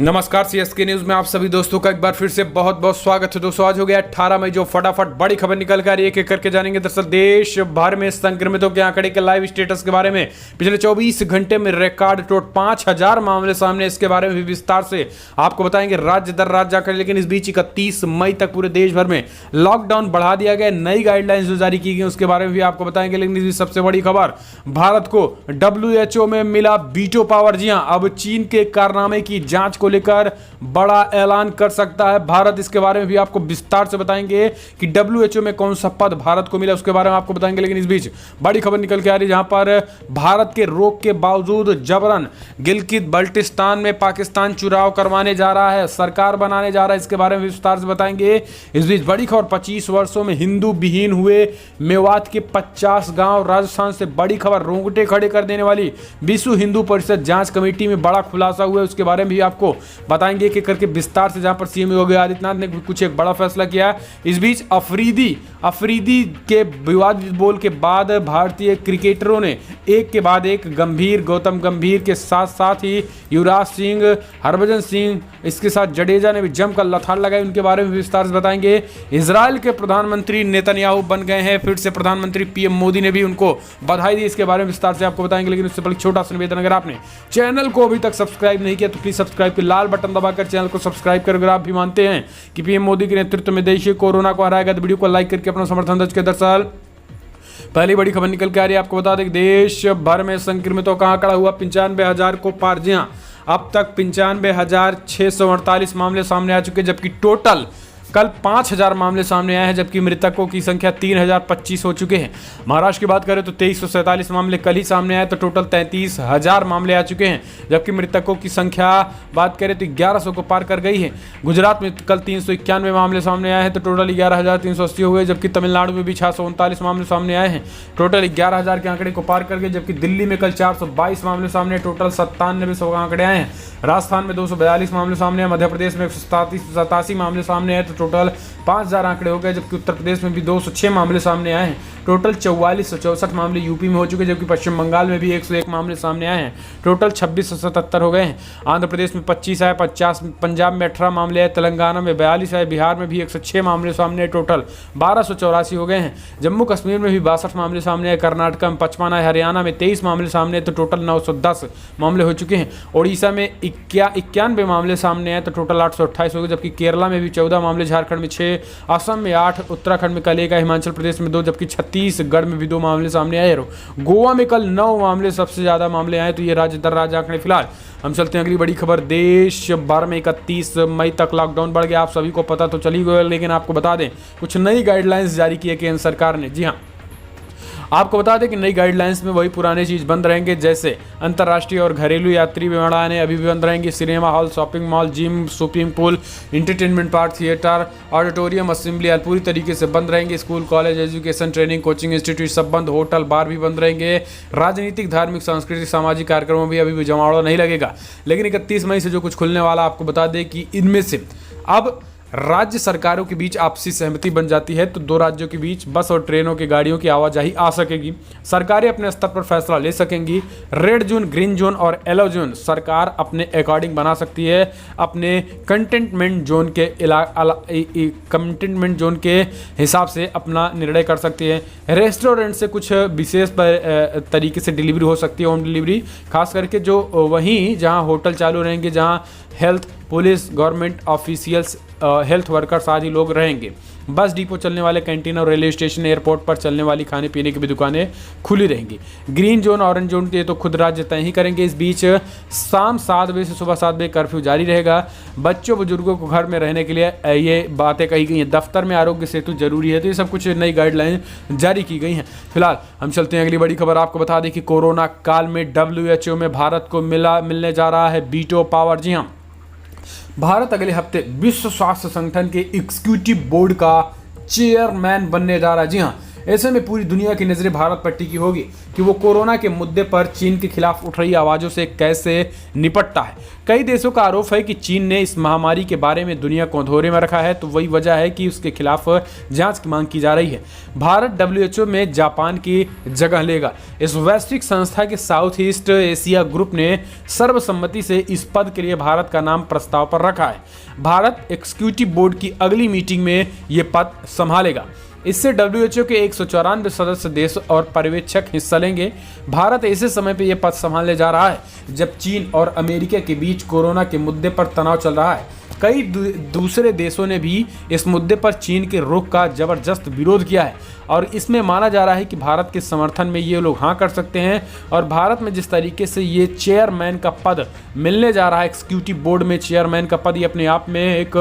नमस्कार CSK news में आप सभी दोस्तों का एक बार फिर से बहुत बहुत स्वागत है। दोस्तों आज हो गया 18 मई, जो फटाफट बड़ी खबर निकल कर एक एक करके जानेंगे। दरअसल देश भर में संक्रमितों के आंकड़े के लाइव स्टेटस के बारे में पिछले 24 घंटे में रिकॉर्ड तोड़ 5000 मामले सामने, इसके बारे में भी विस्तार से आपको बताएंगे राज्य दर राज्य जाकर। लेकिन इस बीच 31 मई तक पूरे देश भर में लॉकडाउन बढ़ा दिया गया, नई गाइडलाइंस जो जारी की गई उसके बारे में भी आपको बताएंगे। लेकिन इस सबसे बड़ी खबर, भारत को WHO में मिला वीटो पावर। जी हां, अब चीन के कारनामे की जांच को लेकर बड़ा ऐलान कर सकता है भारत। इसके बारे में भी आपको विस्तार से बताएंगे कि WHO में कौन सा पद भारत को मिला, उसके बारे में आपको बताएंगे। लेकिन इस बीच बड़ी खबर निकल के आ रही है, जहां पर भारत के रोक के बावजूद जबरन गिलगित बल्टिस्तान में पाकिस्तान चुनाव करवाने जा रहा है, सरकार बनाने जा रहा है, इसके बारे में विस्तार से बताएंगे। इस बीच बड़ी खबर, 25 वर्षों में हिंदू विहीन हुए मेवात के 50 गांव। राजस्थान से बड़ी खबर, रोंगटे खड़े कर देने वाली विश्व हिंदू परिषद जांच कमेटी में बड़ा खुलासा हुआ है, उसके बारे में भी आपको बताएंगे कि करके विस्तार से, जहां पर सीएम योगी आदित्यनाथ ने कुछ एक बड़ा फैसला किया। इस बीच अफरीदी के विवादित बोल के बाद भारतीय क्रिकेटरों ने एक के बाद एक गौतम गंभीर के साथ साथ ही युवराज सिंह, हरभजन सिंह, इसके साथ जडेजा ने भी जमकर लथाड़ लगाई, उनके बारे में विस्तार से बताएंगे। इजराइल के प्रधानमंत्री नेतन्याहू बन गए हैं फिर से प्रधानमंत्री, पीएम मोदी ने भी उनको बधाई दी, इसके बारे में विस्तार से आपको बताएंगे। लेकिन उससे पहले छोटा सा निवेदन, अगर आपने चैनल को अभी तक सब्सक्राइब नहीं किया तो प्लीज सब्सक्राइब के लाल बटन दबाकर चैनल को सब्सक्राइब कर। अगर आप भी मानते हैं कि पीएम मोदी के नेतृत्व में देश कोरोना को हराएगा तो वीडियो को लाइक करके अपना समर्थन दर्ज करें। दरअसल पहली बड़ी खबर निकल के आ रही है, आपको बता दें कि देश भर में संक्रमितों का आंकड़ा हुआ 95,000 को पार। जी हां, अब तक 95,648 मामले सामने आ चुके, जबकि टोटल कल 5,000 मामले सामने आए हैं, जबकि मृतकों की संख्या 3,025 हो चुके हैं। महाराष्ट्र की बात करें तो 2347 मामले कल ही सामने आए, तो टोटल 33,000 मामले आ चुके हैं, जबकि मृतकों की संख्या बात करें तो 1100 को पार कर गई है। गुजरात में कल 391 मामले सामने आए हैं, तो टोटल 11,380 हो गए, जबकि तमिलनाडु में भी 639 मामले सामने आए हैं, टोटल 11,000 के आंकड़े को पार कर गए। जबकि दिल्ली में कल 422 मामले सामने, टोटल 97 आंकड़े आए हैं। राजस्थान में 242 मामले सामने, मध्य प्रदेश में 187 मामले सामने आए, तो टोटल 5,000 आंकड़े हो गए। जबकि उत्तर प्रदेश में भी 206 मामले सामने आए हैं, टोटल 4464 मामले यूपी में हो चुके, जबकि पश्चिम बंगाल में भी 101 मामले सामने आए हैं, टोटल 2677 हो गए हैं। आंध्र प्रदेश में 25 आए, 50 पंजाब में 18 मामले आए, तेलंगाना में 42 आए, बिहार में भी 106 मामले सामने, टोटल 1284 हो गए हैं। जम्मू कश्मीर में भी 62 मामले सामने आए, कर्नाटक में 55 आए, हरियाणा में 23 मामले सामने, तो टोटल 910 मामले हो चुके हैं। ओडिशा में 91 मामले सामने आए, तो टोटल 828 हो गए, जबकि केरला में भी 14 मामले, झारखंड में 6, असम में 8, उत्तराखंड में कल 1, हिमाचल प्रदेश में 2, जबकि छत्तीसगढ़ में भी 2 मामले सामने आए। गोवा में कल 9 मामले, सबसे ज्यादा मामले आए। तो ये राज्य दर राज्य आंकड़े। फिलहाल हम चलते हैं अगली बड़ी खबर, देश भर में 31 मई तक लॉकडाउन बढ़ गया, आप सभी को पता तो चली गई, लेकिन आपको बता दें कुछ नई गाइडलाइंस जारी की है केंद्र सरकार ने। जी हाँ, आपको बता दें कि नई गाइडलाइंस में वही पुराने चीज़ बंद रहेंगे, जैसे अंतर्राष्ट्रीय और घरेलू यात्री विमानन अभी भी बंद रहेंगे, cinema hall, shopping mall, gym, swimming pool, entertainment park, theatre, auditorium, assembly hall पूरी तरीके से बंद रहेंगे। School, college, education, training, coaching institute सब बंद, होटल, बार भी बंद रहेंगे। राजनीतिक, धार्मिक, सांस्कृतिक, सामाजिक कार्यक्रमों में अभी भी जमावड़ा नहीं लगेगा। लेकिन 31 मई से जो कुछ खुलने वाला, आपको बता दें कि इनमें से अब राज्य सरकारों के बीच आपसी सहमति बन जाती है, तो 2 राज्यों के बीच बस और ट्रेनों की गाड़ियों की आवाजाही आ सकेगी। सरकारें अपने स्तर पर फैसला ले सकेंगी। रेड जोन, ग्रीन जोन और येलो जोन सरकार अपने अकॉर्डिंग बना सकती है, अपने कंटेनमेंट जोन के हिसाब से अपना निर्णय कर सकती है। रेस्टोरेंट से कुछ विशेष तरीके से डिलीवरी हो सकती है, होम डिलीवरी, खास करके जो वहीं जहां होटल चालू रहेंगे, जहां health, police, government officials, health workers आदि लोग रहेंगे। बस डिपो चलने वाले कैंटीन और रेलवे स्टेशन, एयरपोर्ट पर चलने वाली खाने पीने की भी दुकानें खुली रहेंगी। ग्रीन जोन, ऑरेंज जोन के तो खुद राज्य तय ही करेंगे। इस बीच शाम 7 बजे से सुबह 7 बजे कर्फ्यू जारी रहेगा। बच्चों बुजुर्गों को घर में रहने के लिए ये बातें कही गई हैं। दफ्तर में आरोग्य सेतु जरूरी है, तो ये सब कुछ नई गाइडलाइन जारी की गई हैं। फिलहाल हम चलते हैं अगली बड़ी खबर, आपको बता दें कि कोरोना काल में WHO में भारत को मिलने जा रहा है वीटो पावर। जी हाँ, भारत अगले हफ्ते विश्व स्वास्थ्य संगठन के एग्जीक्यूटिव बोर्ड का चेयरमैन बनने जा रहा है। जी हाँ, ऐसे में पूरी दुनिया की नजरें भारत पर टिकी होगी कि वो कोरोना के मुद्दे पर चीन के खिलाफ उठ रही आवाजों से कैसे निपटता है। कई देशों का आरोप है कि चीन ने इस महामारी के बारे में दुनिया को अंधेरे में रखा है, तो वही वजह है कि उसके खिलाफ जांच की मांग की जा रही है। भारत WHO में जापान की जगह लेगा। इस वैश्विक संस्था के साउथ ईस्ट एशिया ग्रुप ने सर्वसम्मति से इस पद के लिए भारत का नाम प्रस्ताव पर रखा है। भारत एग्जीक्यूटिव बोर्ड की अगली मीटिंग में यह पद संभालेगा। इससे WHO के 194 सदस्य देश और पर्यवेक्षक हिस्सा लेंगे। भारत ऐसे समय पे यह पद संभालने जा रहा है जब चीन और अमेरिका के बीच कोरोना के मुद्दे पर तनाव चल रहा है। कई दूसरे देशों ने भी इस मुद्दे पर चीन के रुख का जबरदस्त विरोध किया है और इसमें माना जा रहा है कि भारत के समर्थन में ये लोग हाँ कर सकते हैं। और भारत में जिस तरीके से ये चेयरमैन का पद मिलने जा रहा है, एग्जीक्यूटिव बोर्ड में चेयरमैन का पद, ये अपने आप में एक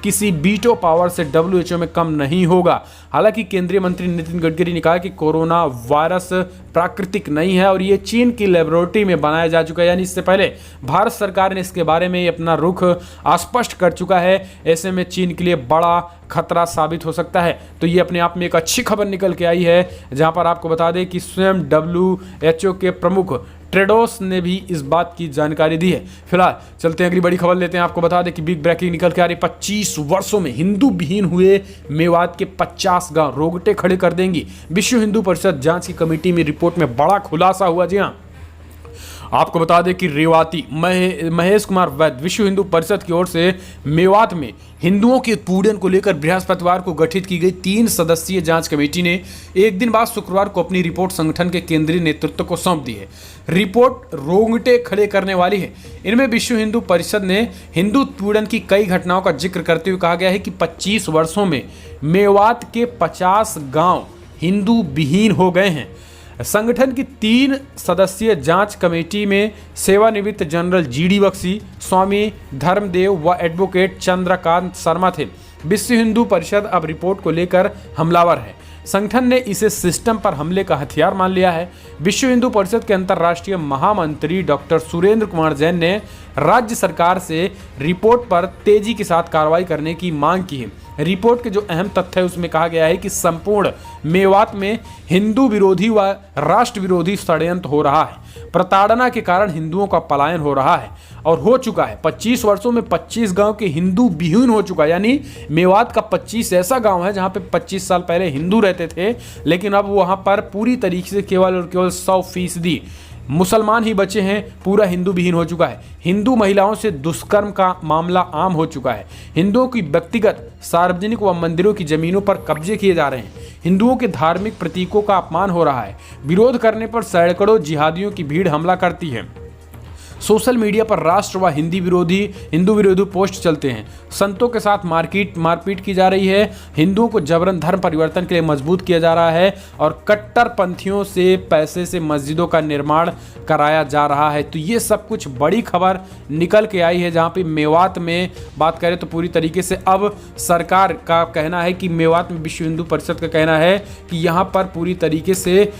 किसी बीटो पावर से WHO में कम नहीं होगा। हालांकि केंद्रीय मंत्री नितिन गडकरी ने कहा कि कोरोना वायरस प्राकृतिक नहीं है और ये चीन की लेबोरेटरी में बनाया जा चुका है, यानी इससे पहले भारत सरकार ने इसके बारे में अपना रुख स्पष्ट कर चुका है। ऐसे में चीन के लिए बड़ा खतरा साबित हो सकता है। तो ये अपने आप में एक अच्छी खबर निकल के आई है, जहां पर आपको बता दें कि स्वयं WHO के प्रमुख टेड्रोस ने भी इस बात की जानकारी दी है। फिलहाल चलते हैं अगली बड़ी खबर लेते हैं। आपको बता दें कि बिग ब्रेकिंग निकल के आ रही, 25 वर्षों में हिंदू विहीन हुए मेवात के 50 गांव रोंगटे खड़े कर देंगी। विश्व हिंदू परिषद जांच की कमेटी में रिपोर्ट में बड़ा खुलासा हुआ। जी हां, आपको बता दें कि रेवाती महेश कुमार वैद्य विश्व हिंदू परिषद की ओर से मेवात में हिंदुओं के उत्पीड़न को लेकर बृहस्पतिवार को गठित की गई 3 सदस्यीय जांच कमेटी ने एक दिन बाद शुक्रवार को अपनी रिपोर्ट संगठन के केंद्रीय नेतृत्व को सौंप दी है। रिपोर्ट रोंगटे खड़े करने वाली है। इनमें विश्व हिंदू परिषद ने हिंदू उत्पीड़न की कई घटनाओं का जिक्र करते हुए कहा गया है कि 25 वर्षों में मेवात के 50 गांव हिंदू विहीन हो गए हैं। संगठन की 3 सदस्यीय जांच कमेटी में सेवानिवृत्त जनरल GD बख्शी, स्वामी धर्मदेव व एडवोकेट चंद्रकांत शर्मा थे। विश्व हिंदू परिषद अब रिपोर्ट को लेकर हमलावर है। संगठन ने इसे सिस्टम पर हमले का हथियार मान लिया है। विश्व हिंदू परिषद के अंतर्राष्ट्रीय महामंत्री डॉक्टर सुरेंद्र कुमार जैन ने राज्य सरकार से रिपोर्ट पर तेजी के साथ कार्रवाई करने की मांग की है। रिपोर्ट के जो अहम तथ्य है उसमें कहा गया है कि संपूर्ण मेवात में हिंदू विरोधी व राष्ट्र विरोधी षड्यंत्र हो रहा है। प्रताड़ना के कारण हिंदुओं का पलायन हो रहा है और हो चुका है। 25 वर्षों में 25 गांव के हिंदू विहीन हो चुका है, यानी मेवात का 25 ऐसा गांव है जहां पे 25 साल पहले हिंदू रहते थे, लेकिन अब वहां पर पूरी तरीके से केवल और केवल 100% मुसलमान ही बचे हैं। पूरा हिंदू विहीन हो चुका है। हिंदू महिलाओं से दुष्कर्म का मामला आम हो चुका है। हिंदुओं की व्यक्तिगत, सार्वजनिक व मंदिरों की जमीनों पर कब्जे किए जा रहे हैं। हिंदुओं के धार्मिक प्रतीकों का अपमान हो रहा है। विरोध करने पर सैकड़ों जिहादियों की भीड़ हमला करती है। सोशल मीडिया पर राष्ट्र व हिंदू विरोधी पोस्ट चलते हैं। संतों के साथ मारपीट की जा रही है। हिंदुओं को जबरन धर्म परिवर्तन के लिए मजबूत किया जा रहा है और कट्टरपंथियों से पैसे से मस्जिदों का निर्माण कराया जा रहा है। तो ये सब कुछ बड़ी खबर निकल के आई है, जहाँ पे मेवात में बात करें तो पूरी तरीके से अब सरकार का कहना है कि मेवात में विश्व हिंदू परिषद का कहना है कि यहाँ पर पूरी तरीके से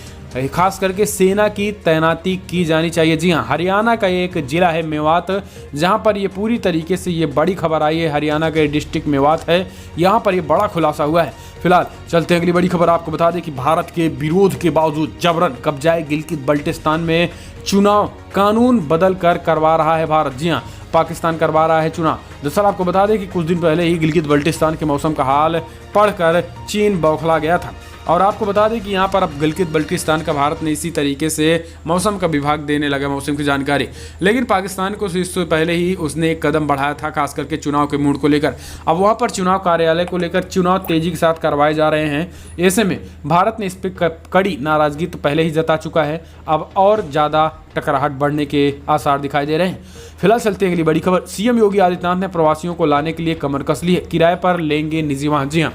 खास करके सेना की तैनाती की जानी चाहिए। जी हाँ, हरियाणा का एक जिला है मेवात, जहां पर ये पूरी तरीके से ये बड़ी खबर आई है। हरियाणा का डिस्ट्रिक्ट मेवात है, यहां पर ये बड़ा खुलासा हुआ है। फिलहाल चलते हैं अगली बड़ी खबर। आपको बता दें कि भारत के विरोध के बावजूद जबरन कब्जाए गिलगित बल्टिस्तान में चुनाव कानून बदल कर करवा रहा है भारत। जी हाँ, पाकिस्तान करवा रहा है चुनाव। दरअसल आपको बता दें कि कुछ दिन पहले ही गिलगित बल्टिस्तान के मौसम का हाल पढ़कर चीन बौखला गया था। और आपको बता दें कि यहाँ पर अब गिलगित बल्टिस्तान का भारत ने इसी तरीके से मौसम का विभाग देने लगा मौसम की जानकारी, लेकिन पाकिस्तान को इससे पहले ही उसने एक कदम बढ़ाया था, खास करके चुनाव के मूड को लेकर। अब वहाँ पर चुनाव कार्यालय को लेकर चुनाव तेजी के साथ करवाए जा रहे हैं। ऐसे में भारत ने इस पर कड़ी नाराजगी तो पहले ही जता चुका है, अब और ज़्यादा टकराहट बढ़ने के आसार दिखाई दे रहे हैं। फिलहाल चलते हैं अगली बड़ी खबर। CM योगी आदित्यनाथ ने प्रवासियों को लाने के लिए कमर कस ली है, किराए पर लेंगे निजी वाहन। जी हाँ,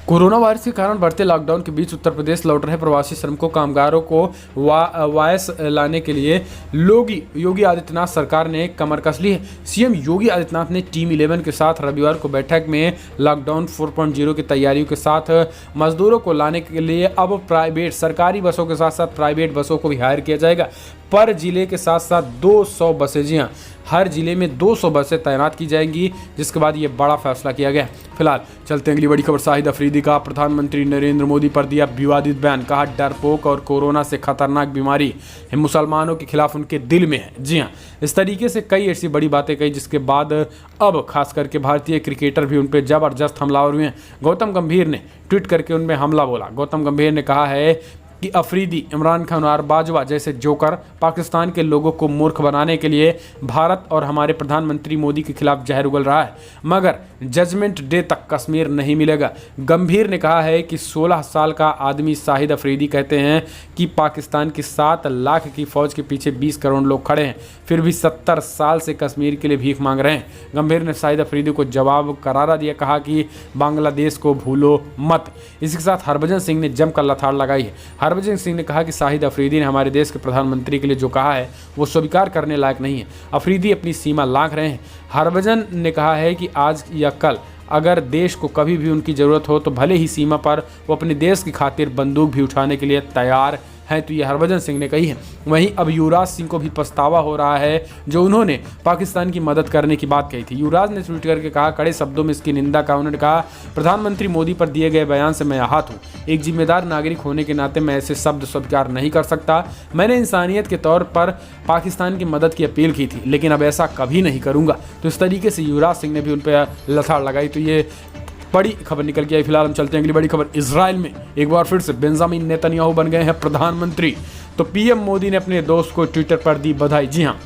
कोरोना वायरस के कारण बढ़ते लॉकडाउन के बीच उत्तर प्रदेश लौट रहे प्रवासी श्रमिकों कामगारों को वापस लाने के लिए योगी आदित्यनाथ सरकार ने कमर कस ली है। CM योगी आदित्यनाथ ने टीम 11 के साथ रविवार को बैठक में लॉकडाउन 4.0 की तैयारियों के साथ मजदूरों को लाने के लिए अब प्राइवेट सरकारी बसों के साथ साथ प्राइवेट बसों को भी हायर किया जाएगा। पर जिले के साथ साथ 200 बसें, जी हाँ, हर जिले में 200 बसें तैनात की जाएंगी, जिसके बाद ये बड़ा फैसला किया गया। फिलहाल चलते हैं अगली बड़ी खबर। शाहिद अफरीदी का प्रधानमंत्री नरेंद्र मोदी पर दिया विवादित बयान, कहा डरपोक और कोरोना से खतरनाक बीमारी मुसलमानों के खिलाफ उनके दिल में है। जी हाँ, इस तरीके से कई ऐसी बड़ी बातें कही जिसके बाद अब खास करके भारतीय क्रिकेटर भी उन पर जबरदस्त हमलावर हुए हैं। गौतम गंभीर ने ट्वीट करके उनमें हमला बोला। गौतम गंभीर ने कहा है कि अफरीदी, इमरान खान और बाजवा जैसे जोकर पाकिस्तान के लोगों को मूर्ख बनाने के लिए भारत और हमारे प्रधानमंत्री मोदी के खिलाफ जहर उगल रहा है, मगर जजमेंट डे तक कश्मीर नहीं मिलेगा। गंभीर ने कहा है कि 16 साल का आदमी शाहिद अफरीदी कहते हैं कि पाकिस्तान की 7 लाख की फौज के पीछे 20 करोड़ लोग खड़े हैं, फिर भी 70 साल से कश्मीर के लिए भीख मांग रहे हैं। गंभीर ने शाहिद अफरीदी को जवाब करारा दिया, कहा कि बांग्लादेश को भूलो मत। इसी के साथ हरभजन सिंह ने जमकर लताड़ लगाई है। हरभजन सिंह ने कहा कि शाहिद अफरीदी ने हमारे देश के प्रधानमंत्री के लिए जो कहा है वो स्वीकार करने लायक नहीं है। अफरीदी अपनी सीमा लांघ रहे हैं। हरभजन ने कहा है कि आज या कल अगर देश को कभी भी उनकी ज़रूरत हो तो भले ही सीमा पर वो अपने देश की खातिर बंदूक भी उठाने के लिए तैयार हैं। तो ये हरभजन सिंह ने कही है। वहीं अब युवराज सिंह को भी पछतावा हो रहा है, जो उन्होंने पाकिस्तान की मदद करने की बात कही थी। युवराज ने ट्वीट करके कहा, कड़े शब्दों में इसकी निंदा का। उन्होंने कहा, प्रधानमंत्री मोदी पर दिए गए बयान से मैं आहत हूँ। एक जिम्मेदार नागरिक होने के नाते मैं ऐसे शब्द स्वीकार नहीं कर सकता। मैंने इंसानियत के तौर पर पाकिस्तान की मदद की अपील की थी, लेकिन अब ऐसा कभी नहीं करूँगा। तो इस तरीके से युवराज सिंह ने भी उन पर लताड़ लगाई। तो ये बड़ी खबर निकल के आई। फिलहाल हम चलते हैं अगली बड़ी खबर। इजराइल में एक बार फिर से बेंजामिन नेतन्याहू बन गए हैं प्रधानमंत्री। तो पीएम मोदी ने अपने दोस्त को ट्विटर पर दी बधाई। जी हाँ,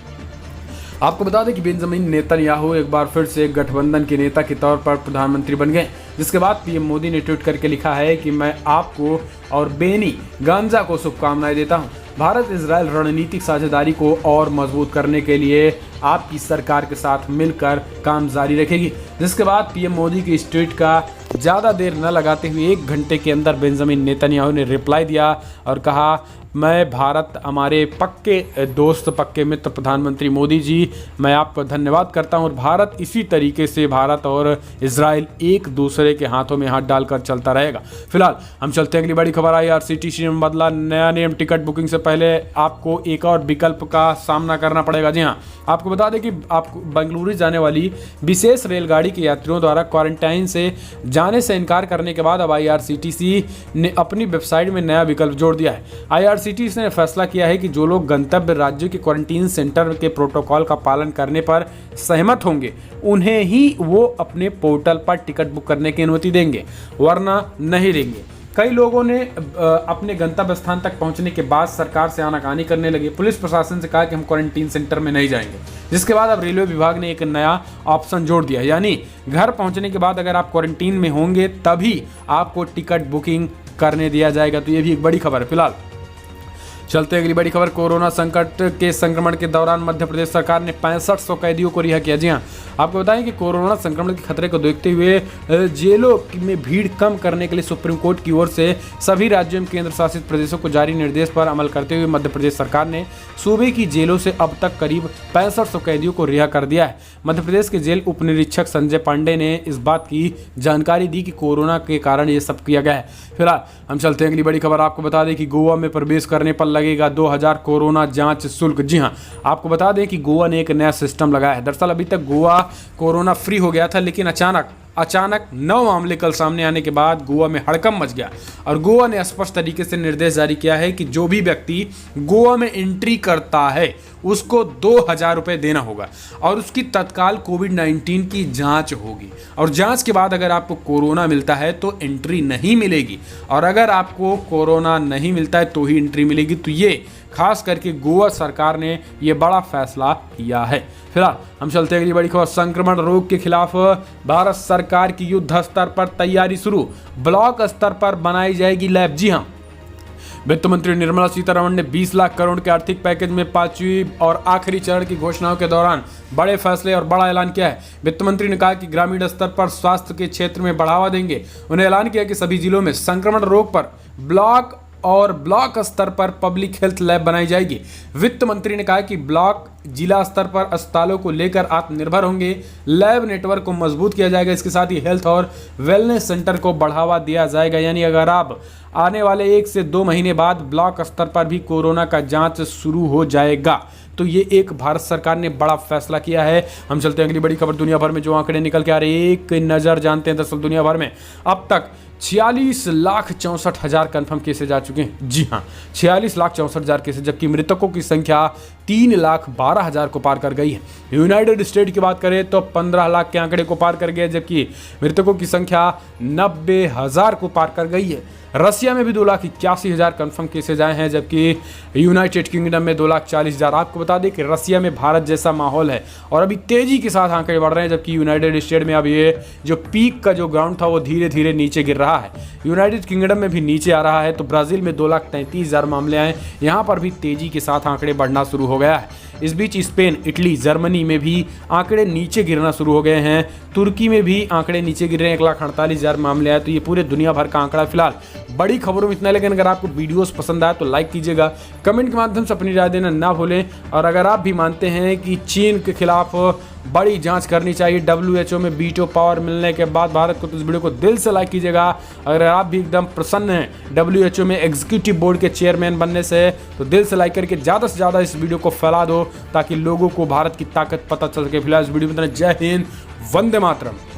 आपको बता दें कि बेंजामिन नेतन्याहू एक बार फिर से गठबंधन के नेता के तौर पर प्रधानमंत्री बन गए, जिसके बाद पीएम मोदी ने ट्वीट करके लिखा है कि मैं आपको और बेनी गांजा को शुभकामनाएं देता हूं। भारत इजराइल रणनीतिक साझेदारी को और मजबूत करने के लिए आपकी सरकार के साथ मिलकर काम जारी रखेगी। जिसके बाद पीएम मोदी की इस ट्वीट का ज़्यादा देर न लगाते हुए 1 घंटे के अंदर बेंजामिन नेतन्याहू ने रिप्लाई दिया और कहा, मैं भारत, हमारे पक्के दोस्त, पक्के मित्र प्रधानमंत्री मोदी जी, मैं आपको धन्यवाद करता हूं और भारत इसी तरीके से, भारत और इजराइल एक दूसरे के हाथों में हाथ डालकर चलता रहेगा। फिलहाल हम चलते हैं अगली बड़ी खबर। IRCTC में बदला नया नियम। टिकट बुकिंग से पहले आपको एक और विकल्प का सामना करना पड़ेगा। जी हाँ, आपको बता दें कि आपको बेंगलुरु जाने वाली विशेष रेलगाड़ी के यात्रियों द्वारा क्वारंटाइन से जाने से इनकार करने के बाद अब IRCTC ने अपनी वेबसाइट में नया विकल्प जोड़ दिया है। IRCTC ने फैसला किया है कि जो लोग गंतव्य राज्यों के क्वारंटीन सेंटर के प्रोटोकॉल का पालन करने पर सहमत होंगे, उन्हें ही वो अपने पोर्टल पर टिकट बुक करने की अनुमति देंगे, वरना नहीं देंगे। कई लोगों ने अपने गंतव्य स्थान तक पहुंचने के बाद सरकार से आनाकानी करने लगे। पुलिस प्रशासन से कहा कि हम क्वारंटीन सेंटर में नहीं जाएंगे, जिसके बाद अब रेलवे विभाग ने एक नया ऑप्शन जोड़ दिया, यानी घर पहुंचने के बाद अगर आप क्वारंटीन में होंगे तभी आपको टिकट बुकिंग करने दिया जाएगा। तो ये भी एक बड़ी खबर है। फिलहाल चलते अगली बड़ी खबर। कोरोना संकट के संक्रमण के दौरान मध्य प्रदेश सरकार ने 6500 कैदियों को रिहा किया। जी हाँ, आपको बताएं कि कोरोना संक्रमण के खतरे को देखते हुए जेलों में भीड़ कम करने के लिए सुप्रीम कोर्ट की ओर से सभी राज्यों एवं केंद्र शासित प्रदेशों को जारी निर्देश पर अमल करते हुए मध्य प्रदेश सरकार ने सूबे की जेलों से अब तक करीब 6500 कैदियों को रिहा कर दिया है। मध्य प्रदेश के जेल उप निरीक्षक संजय पांडे ने इस बात की जानकारी दी कि कोरोना के कारण ये सब किया गया है। फिलहाल हम चलते हैं अगली बड़ी खबर। आपको बता दें कि गोवा में प्रवेश करने पर लगेगा 2000 कोरोना जांच शुल्क। जी हां, आपको बता दें कि गोवा ने एक नया सिस्टम लगाया है। दरअसल अभी तक गोवा कोरोना फ्री हो गया था, लेकिन अचानक 9 मामले कल सामने आने के बाद गोवा में हड़कंप मच गया और गोवा ने स्पष्ट तरीके से निर्देश जारी किया है कि जो भी व्यक्ति गोवा में एंट्री करता है उसको 2000 रुपये देना होगा और उसकी तत्काल कोविड-19 की जांच होगी और जांच के बाद अगर आपको कोरोना मिलता है तो एंट्री नहीं मिलेगी और अगर आपको कोरोना नहीं मिलता है तो ही एंट्री मिलेगी। तो ये खास करके गोवा सरकार ने ये बड़ा फैसला किया है। फिलहाल हम चलते हैं अगली बड़ी खबर। संक्रमण रोग के खिलाफ भारत सरकार की युद्ध स्तर पर तैयारी शुरू, ब्लॉक स्तर पर बनाई जाएगी लैब। जी हाँ, वित्त मंत्री निर्मला सीतारमण ने 20 लाख करोड़ के आर्थिक पैकेज में 5वीं और आखिरी चरण की घोषणाओं के दौरान बड़े फैसले और बड़ा ऐलान किया है। वित्त मंत्री ने कहा कि ग्रामीण स्तर पर स्वास्थ्य के क्षेत्र में बढ़ावा देंगे। उन्हें ऐलान किया कि सभी जिलों में संक्रमण रोग पर ब्लॉक स्तर पर पब्लिक हेल्थ लैब बनाई जाएगी। वित्त मंत्री ने कहा कि ब्लॉक जिला स्तर पर अस्पतालों को लेकर आत्मनिर्भर होंगे, लैब नेटवर्क को मजबूत किया जाएगा। इसके साथ ही हेल्थ और वेलनेस सेंटर को बढ़ावा दिया जाएगा, यानी अगर आप आने वाले 1 से 2 महीने बाद ब्लॉक स्तर पर भी कोरोना का जांच शुरू हो जाएगा। तो ये एक भारत सरकार ने बड़ा फैसला किया है। हम चलते हैं अगली बड़ी खबर दुनिया भर में जो आंकड़े निकल के आ रहे हैं, एक नज़र जानते हैं। दरअसल दुनिया भर में अब तक 46,64,000 कन्फर्म केसेज आ चुके हैं। जी हाँ, 46,64,000 केसेज, जबकि मृतकों की संख्या 3,12,000 को पार कर गई है। यूनाइटेड स्टेट की बात करें तो 15 लाख के आंकड़े को पार कर गया, जबकि मृतकों की संख्या 90,000 को पार कर गई है। रसिया में भी 2,81,000 कन्फर्म केसेज आए हैं, जबकि यूनाइटेड किंगडम में 2,40,000। आपको बता दें कि रसिया में भारत जैसा माहौल है और अभी तेजी के साथ आंकड़े बढ़ रहे हैं, जबकि यूनाइटेड स्टेट में अब ये जो पीक का जो ग्राउंड था वो धीरे धीरे नीचे गिर रहा है। यूनाइटेड किंगडम में भी नीचे आ रहा है। तो ब्राजील में 2,33,000 मामले आए, यहाँ पर भी तेजी के साथ आंकड़े बढ़ना शुरू हो गया है। इस बीच स्पेन, इटली, जर्मनी में भी आंकड़े नीचे गिरना शुरू हो गए हैं। तुर्की में भी आंकड़े नीचे गिर रहे हैं, 1,48,000 मामले आए। तो ये पूरे दुनिया भर का आंकड़ा फिलहाल बड़ी खबरों में इतना। लेकिन अगर आपको वीडियोस पसंद आए तो लाइक कीजिएगा, कमेंट के माध्यम से अपनी राय देना ना भूलें। और अगर आप भी मानते हैं कि चीन के खिलाफ बड़ी जांच करनी चाहिए WHO में वीटो पावर मिलने के बाद भारत को, तो इस वीडियो को दिल से लाइक कीजिएगा। अगर आप भी एकदम प्रसन्न हैं WHO में एग्जीक्यूटिव बोर्ड के चेयरमैन बनने से, तो दिल से लाइक करके ज़्यादा से ज़्यादा इस वीडियो को फैला दो, ताकि लोगों को भारत की ताकत पता चल सके। फिलहाल इस वीडियो में जय हिंद, वंदे मातरम।